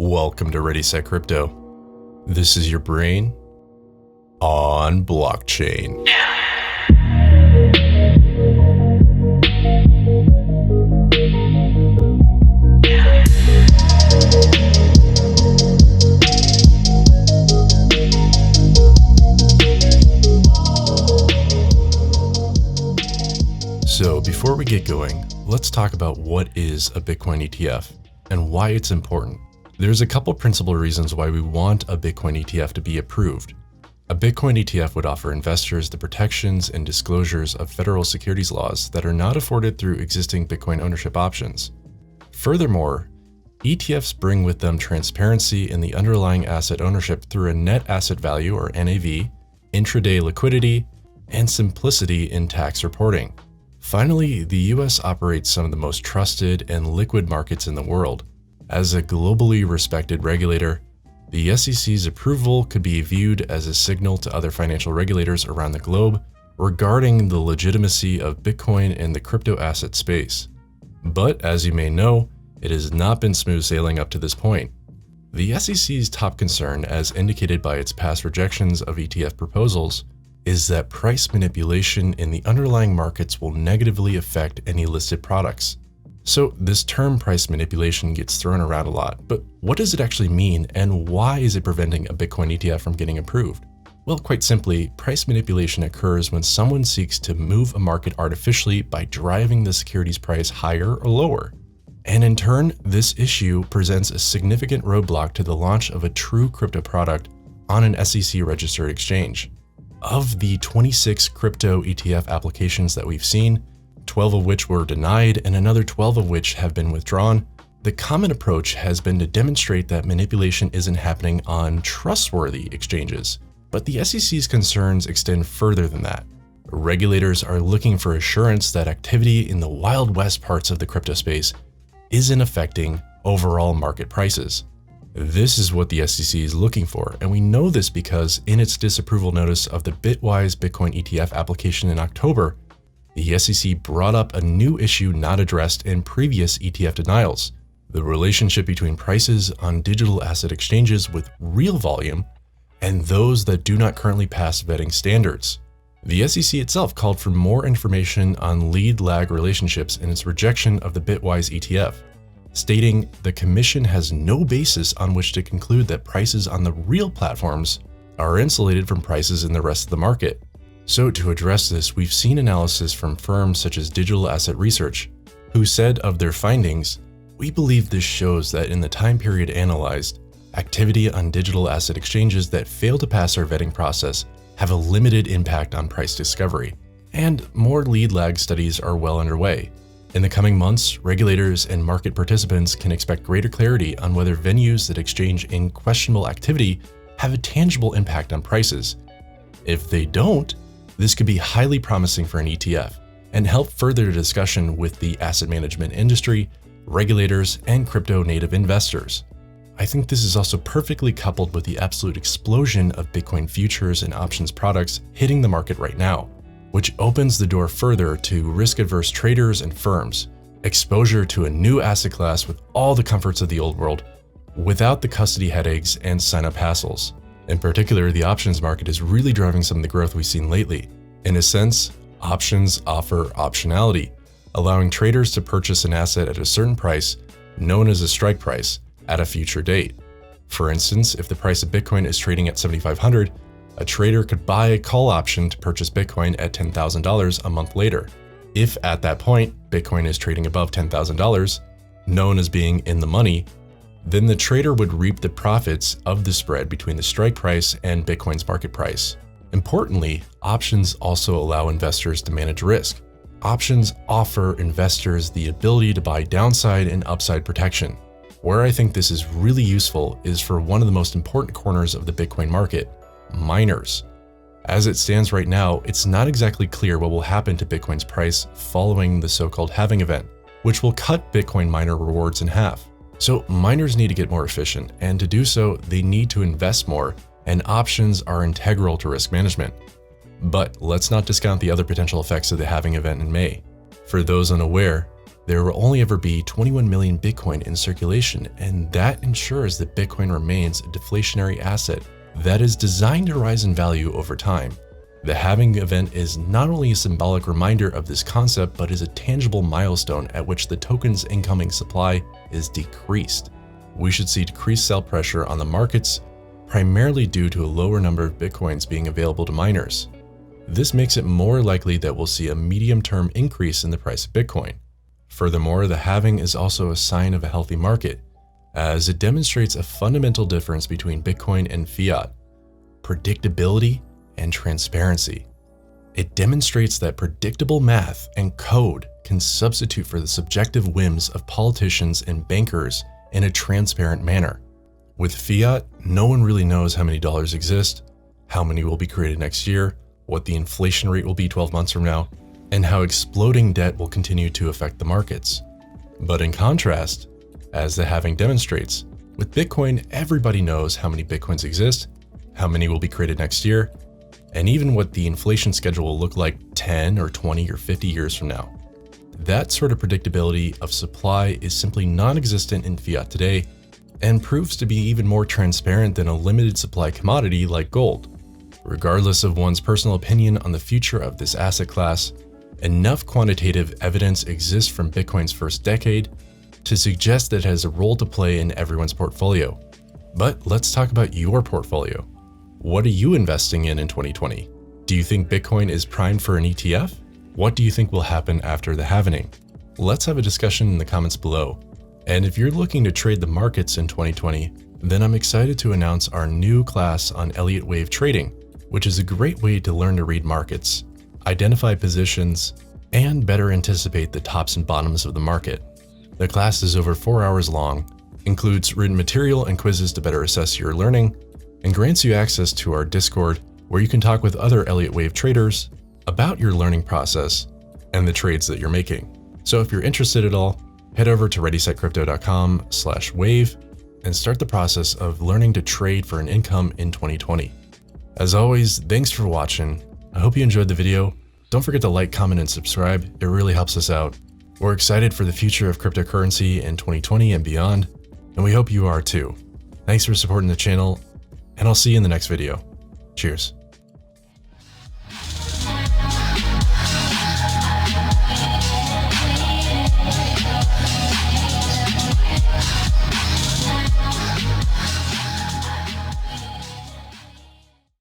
Welcome to Ready Set Crypto. This is your brain on blockchain. So before we get going, let's talk about what is a Bitcoin ETF and why it's important. There's a couple principal reasons why we want a Bitcoin ETF to be approved. A Bitcoin ETF would offer investors the protections and disclosures of federal securities laws that are not afforded through existing Bitcoin ownership options. Furthermore, ETFs bring with them transparency in the underlying asset ownership through a net asset value or NAV, intraday liquidity, and simplicity in tax reporting. Finally, the US operates some of the most trusted and liquid markets in the world. As a globally respected regulator, the SEC's approval could be viewed as a signal to other financial regulators around the globe regarding the legitimacy of Bitcoin and the crypto asset space. But as you may know, it has not been smooth sailing up to this point. The SEC's top concern, as indicated by its past rejections of ETF proposals, is that price manipulation in the underlying markets will negatively affect any listed products. So this term price manipulation gets thrown around a lot, but what does it actually mean and why is it preventing a Bitcoin ETF from getting approved? Well, quite simply, price manipulation occurs when someone seeks to move a market artificially by driving the security's price higher or lower. And in turn, this issue presents a significant roadblock to the launch of a true crypto product on an SEC-registered exchange. Of the 26 crypto ETF applications that we've seen, 12 of which were denied and another 12 of which have been withdrawn, the common approach has been to demonstrate that manipulation isn't happening on trustworthy exchanges. But the SEC's concerns extend further than that. Regulators are looking for assurance that activity in the Wild West parts of the crypto space isn't affecting overall market prices. This is what the SEC is looking for, and we know this because in its disapproval notice of the Bitwise Bitcoin ETF application in October, the SEC brought up a new issue not addressed in previous ETF denials: the relationship between prices on digital asset exchanges with real volume and those that do not currently pass vetting standards. The SEC itself called for more information on lead-lag relationships in its rejection of the Bitwise ETF, stating the commission has no basis on which to conclude that prices on the real platforms are insulated from prices in the rest of the market. So to address this, we've seen analysis from firms such as Digital Asset Research, who said of their findings, "We believe this shows that in the time period analyzed, activity on digital asset exchanges that fail to pass our vetting process have a limited impact on price discovery." And more lead lag studies are well underway. In the coming months, regulators and market participants can expect greater clarity on whether venues that exchange in questionable activity have a tangible impact on prices. If they don't, this could be highly promising for an ETF and help further the discussion with the asset management industry, regulators, and crypto native investors. I think this is also perfectly coupled with the absolute explosion of Bitcoin futures and options products hitting the market right now, which opens the door further to risk-averse traders and firms, exposure to a new asset class with all the comforts of the old world, without the custody headaches and sign-up hassles. In particular, the options market is really driving some of the growth we've seen lately. In a sense, options offer optionality, allowing traders to purchase an asset at a certain price, known as a strike price, at a future date. For instance, if the price of Bitcoin is trading at $7,500, a trader could buy a call option to purchase Bitcoin at $10,000 a month later. If at that point, Bitcoin is trading above $10,000, known as being in the money, then the trader would reap the profits of the spread between the strike price and Bitcoin's market price. Importantly, options also allow investors to manage risk. Options offer investors the ability to buy downside and upside protection. Where I think this is really useful is for one of the most important corners of the Bitcoin market: miners. As it stands right now, it's not exactly clear what will happen to Bitcoin's price following the so-called halving event, which will cut Bitcoin miner rewards in half. So miners need to get more efficient, and to do so, they need to invest more, and options are integral to risk management. But let's not discount the other potential effects of the halving event in May. For those unaware, there will only ever be 21 million Bitcoin in circulation, and that ensures that Bitcoin remains a deflationary asset that is designed to rise in value over time. The halving event is not only a symbolic reminder of this concept, but is a tangible milestone at which the token's incoming supply is decreased. We should see decreased sell pressure on the markets, primarily due to a lower number of Bitcoins being available to miners. This makes it more likely that we'll see a medium-term increase in the price of Bitcoin. Furthermore, the halving is also a sign of a healthy market, as it demonstrates a fundamental difference between Bitcoin and fiat: predictability and transparency. It demonstrates that predictable math and code can substitute for the subjective whims of politicians and bankers in a transparent manner. With fiat, no one really knows how many dollars exist, how many will be created next year, what the inflation rate will be 12 months from now, and how exploding debt will continue to affect the markets. But in contrast, as the halving demonstrates, with Bitcoin, everybody knows how many Bitcoins exist, how many will be created next year, and even what the inflation schedule will look like 10 or 20 or 50 years from now. That sort of predictability of supply is simply non-existent in fiat today, and proves to be even more transparent than a limited supply commodity like gold. Regardless of one's personal opinion on the future of this asset class, enough quantitative evidence exists from Bitcoin's first decade to suggest that it has a role to play in everyone's portfolio. But let's talk about your portfolio. What are you investing in 2020? Do you think Bitcoin is primed for an ETF? What do you think will happen after the halving? Let's have a discussion in the comments below. And if you're looking to trade the markets in 2020, then I'm excited to announce our new class on Elliott wave trading, which is a great way to learn to read markets, identify positions, and better anticipate the tops and bottoms of the market. The class is over 4 hours long, includes written material and quizzes to better assess your learning, and grants you access to our Discord, where you can talk with other Elliott wave traders about your learning process and the trades that you're making. So if you're interested at all, head over to readysetcrypto.com/wave and start the process of learning to trade for an income in 2020. As always, thanks for watching. I hope you enjoyed the video. Don't forget to like, comment, and subscribe. It really helps us out. We're excited for the future of cryptocurrency in 2020 and beyond, and we hope you are too. Thanks for supporting the channel, and I'll see you in the next video. Cheers.